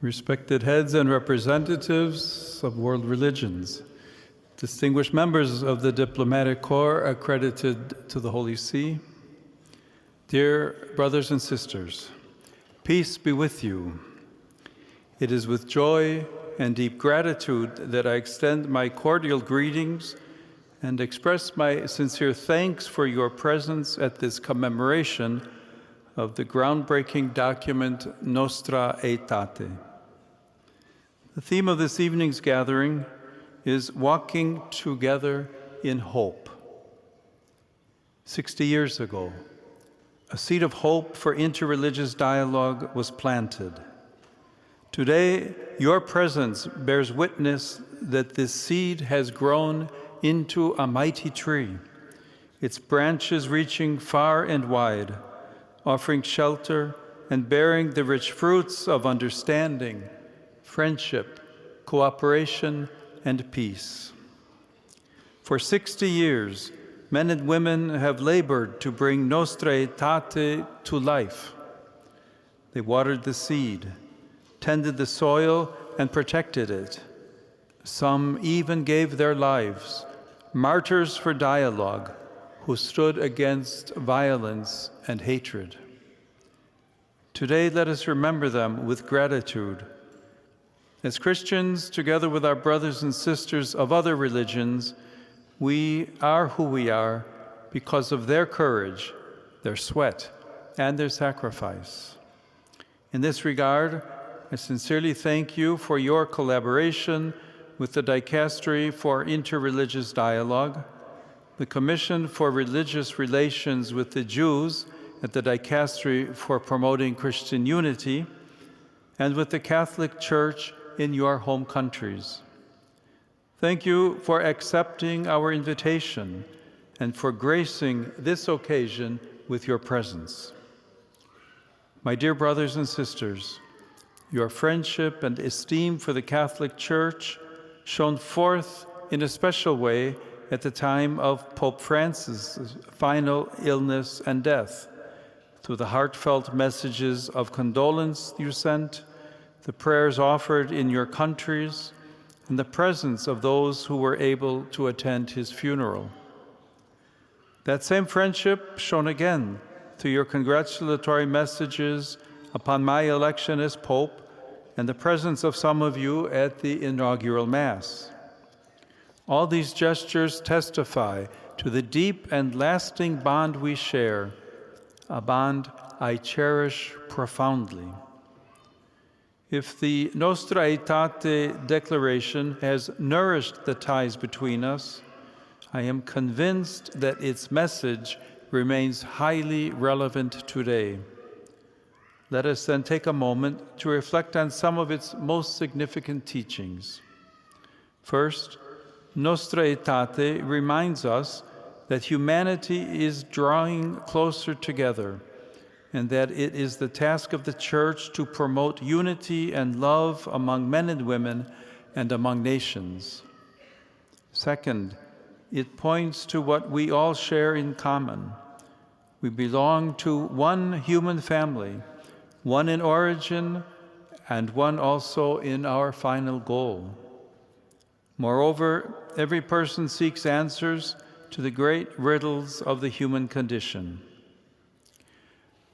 Respected heads and representatives of world religions, distinguished members of the diplomatic corps accredited to the Holy See, dear brothers and sisters, peace be with you. It is with joy and deep gratitude that I extend my cordial greetings and express my sincere thanks for your presence at this commemoration of the groundbreaking document Nostra Aetate. The theme of this evening's gathering is walking together in hope. 60 years ago, a seed of hope for interreligious dialogue was planted. Today, your presence bears witness that this seed has grown into a mighty tree, its branches reaching far and wide, offering shelter and bearing the rich fruits of understanding, friendship, cooperation, and peace. For 60 years, men and women have labored to bring Nostra Aetate to life. They watered the seed, tended the soil, and protected it. Some even gave their lives, martyrs for dialogue, who stood against violence and hatred. Today, let us remember them with gratitude. As Christians, together with our brothers and sisters of other religions, we are who we are because of their courage, their sweat, and their sacrifice. In this regard, I sincerely thank you for your collaboration with the Dicastery for Interreligious Dialogue, the Commission for Religious Relations with the Jews at the Dicastery for Promoting Christian Unity, and with the Catholic Church in your home countries. Thank you for accepting our invitation and for gracing this occasion with your presence. My dear brothers and sisters, your friendship and esteem for the Catholic Church shone forth in a special way at the time of Pope Francis' final illness and death, through the heartfelt messages of condolence you sent, the prayers offered in your countries, and the presence of those who were able to attend his funeral. That same friendship shone again through your congratulatory messages upon my election as Pope and the presence of some of you at the inaugural Mass. All these gestures testify to the deep and lasting bond we share, a bond I cherish profoundly. If the Nostra Aetate declaration has nourished the ties between us, I am convinced that its message remains highly relevant today. Let us then take a moment to reflect on some of its most significant teachings. First, Nostra Aetate reminds us that humanity is drawing closer together, and that it is the task of the Church to promote unity and love among men and women and among nations. Second, it points to what we all share in common. We belong to one human family, one in origin and one also in our final goal. Moreover, every person seeks answers to the great riddles of the human condition.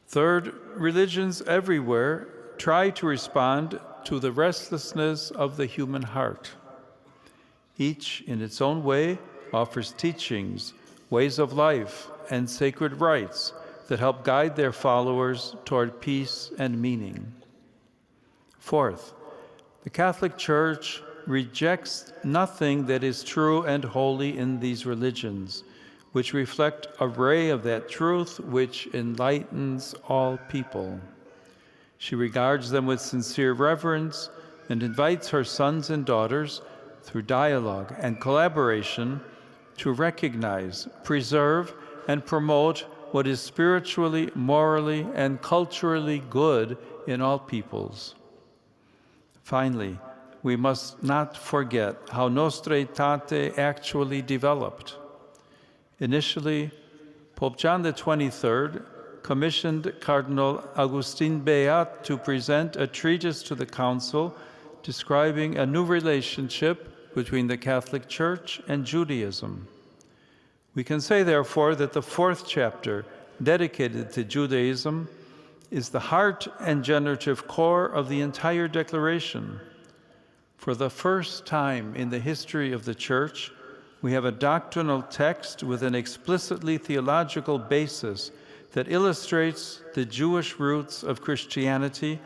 Third, religions everywhere try to respond to the restlessness of the human heart. Each, in its own way, offers teachings, ways of life, and sacred rites that help guide their followers toward peace and meaning. Fourth, the Catholic Church rejects nothing that is true and holy in these religions, which reflect a ray of that truth which enlightens all people. She regards them with sincere reverence and invites her sons and daughters, through dialogue and collaboration, to recognize, preserve, and promote what is spiritually, morally, and culturally good in all peoples. Finally, we must not forget how Nostra Aetate actually developed. Initially, Pope John XXIII commissioned Cardinal Agustin Beat to present a treatise to the Council describing a new relationship between the Catholic Church and Judaism. We can say, therefore, that the fourth chapter, dedicated to Judaism, is the heart and generative core of the entire declaration. For the first time in the history of the Church, we have a doctrinal text with an explicitly theological basis that illustrates the Jewish roots of Christianity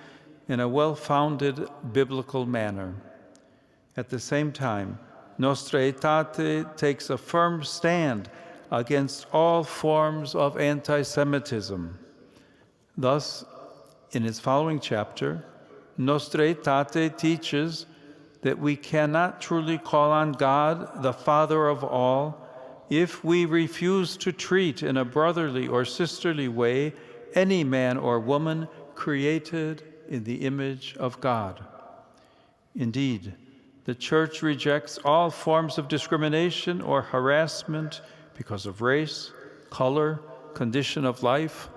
in a well-founded biblical manner. At the same time, Nostra Aetate takes a firm stand against all forms of anti-Semitism. Thus, in its following chapter, Nostra Aetate teaches that we cannot truly call on God, the Father of all, if we refuse to treat in a brotherly or sisterly way any man or woman created in the image of God. Indeed, the Church rejects all forms of discrimination or harassment because of race, color, condition of life,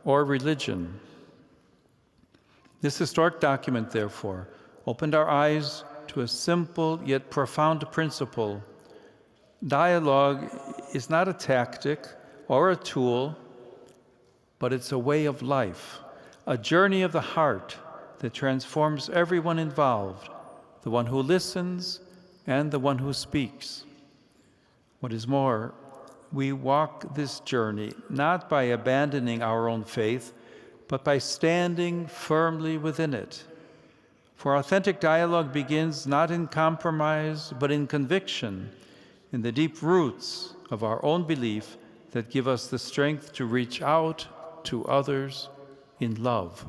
or religion. This historic document, therefore, opened our eyes to a simple yet profound principle. Dialogue is not a tactic or a tool, but it's a way of life, a journey of the heart that transforms everyone involved, the one who listens and the one who speaks. What is more, we walk this journey not by abandoning our own faith, but by standing firmly within it. For authentic dialogue begins not in compromise, but in conviction, in the deep roots of our own belief that give us the strength to reach out to others in love.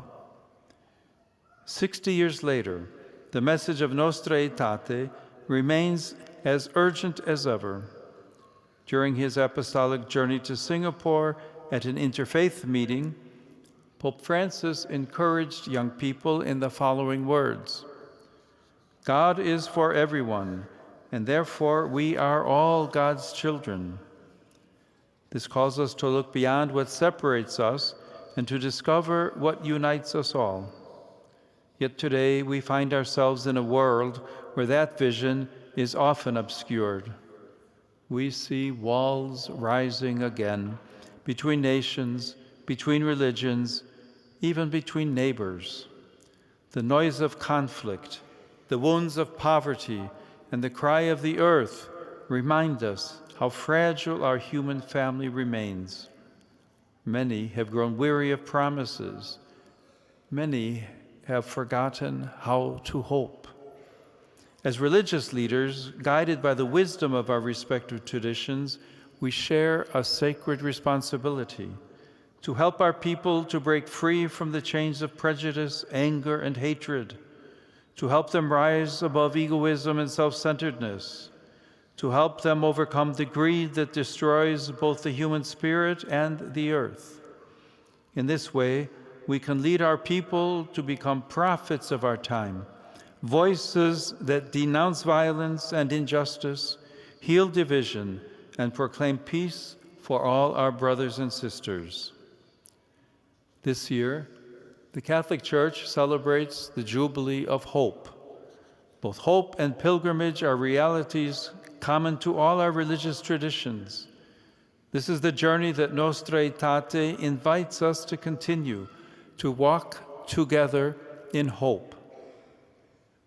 60 years later, the message of Nostra Aetate remains as urgent as ever. During his apostolic journey to Singapore at an interfaith meeting, Pope Francis encouraged young people in the following words: God is for everyone, and therefore we are all God's children. This calls us to look beyond what separates us and to discover what unites us all. Yet today we find ourselves in a world where that vision is often obscured. We see walls rising again between nations, between religions, even between neighbors. The noise of conflict, the wounds of poverty, and the cry of the earth remind us how fragile our human family remains. Many have grown weary of promises. Many have forgotten how to hope. As religious leaders, guided by the wisdom of our respective traditions, we share a sacred responsibility to help our people to break free from the chains of prejudice, anger, and hatred, to help them rise above egoism and self-centeredness, to help them overcome the greed that destroys both the human spirit and the earth. In this way, we can lead our people to become prophets of our time, voices that denounce violence and injustice, heal division, and proclaim peace for all our brothers and sisters. This year, the Catholic Church celebrates the Jubilee of Hope. Both hope and pilgrimage are realities common to all our religious traditions. This is the journey that Nostra Aetate invites us to continue, to walk together in hope.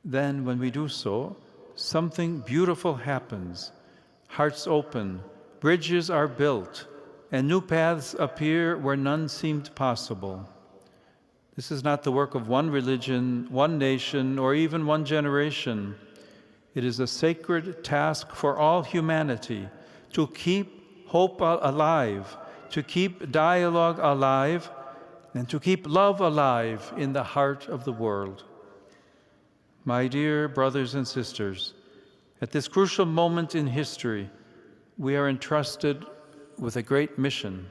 Then, when we do so, something beautiful happens. Hearts open, bridges are built, and new paths appear where none seemed possible. This is not the work of one religion, one nation, or even one generation. It is a sacred task for all humanity to keep hope alive, to keep dialogue alive, and to keep love alive in the heart of the world. My dear brothers and sisters, at this crucial moment in history, we are entrusted with a great mission: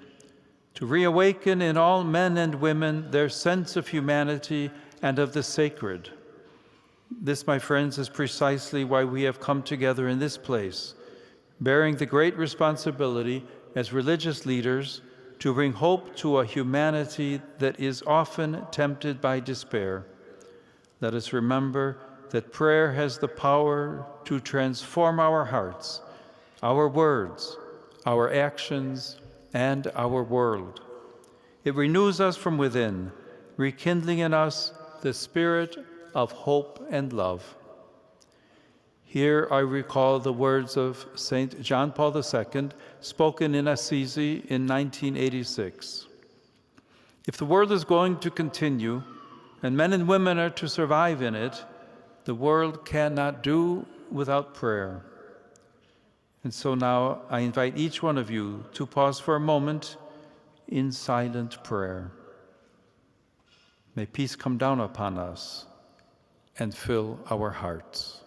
to reawaken in all men and women their sense of humanity and of the sacred. This, my friends, is precisely why we have come together in this place, bearing the great responsibility as religious leaders to bring hope to a humanity that is often tempted by despair. Let us remember that prayer has the power to transform our hearts, our words, our actions, and our world. It renews us from within, rekindling in us the spirit of hope and love. Here I recall the words of St. John Paul II, spoken in Assisi in 1986. If the world is going to continue, and men and women are to survive in it, the world cannot do without prayer. And so now I invite each one of you to pause for a moment in silent prayer. May peace come down upon us and fill our hearts.